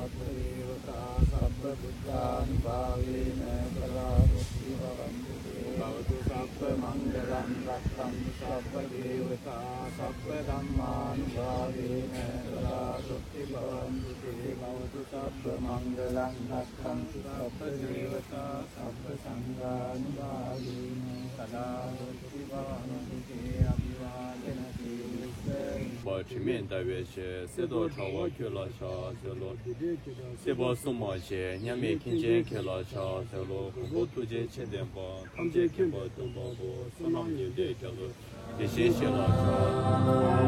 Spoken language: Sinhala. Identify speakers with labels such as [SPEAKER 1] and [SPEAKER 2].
[SPEAKER 1] සබ්බ දේවතා සබ්බ බුද්ධානුභාවේන සදාසුඛී භවන්තු භවතු සබ්බ මංගලං රක්ඛන්තු සබ්බ දේවතා සබ්බ ධම්මානුභාවේන සදාසුඛී භවන්තු භවතු සබ්බ මංගලං රක්ඛන්තු සබ්බ දේවතා සබ්බ සංඝානුභාවේන සදාසුඛී භවන්තු අභිවාදන සීලස්ස
[SPEAKER 2] 保持面大约是四多朝我去了朝走路，四波送毛些，两面看见去了朝走路，我途经前点包，他们见看包东包包，送他们就得走路，这些去了朝。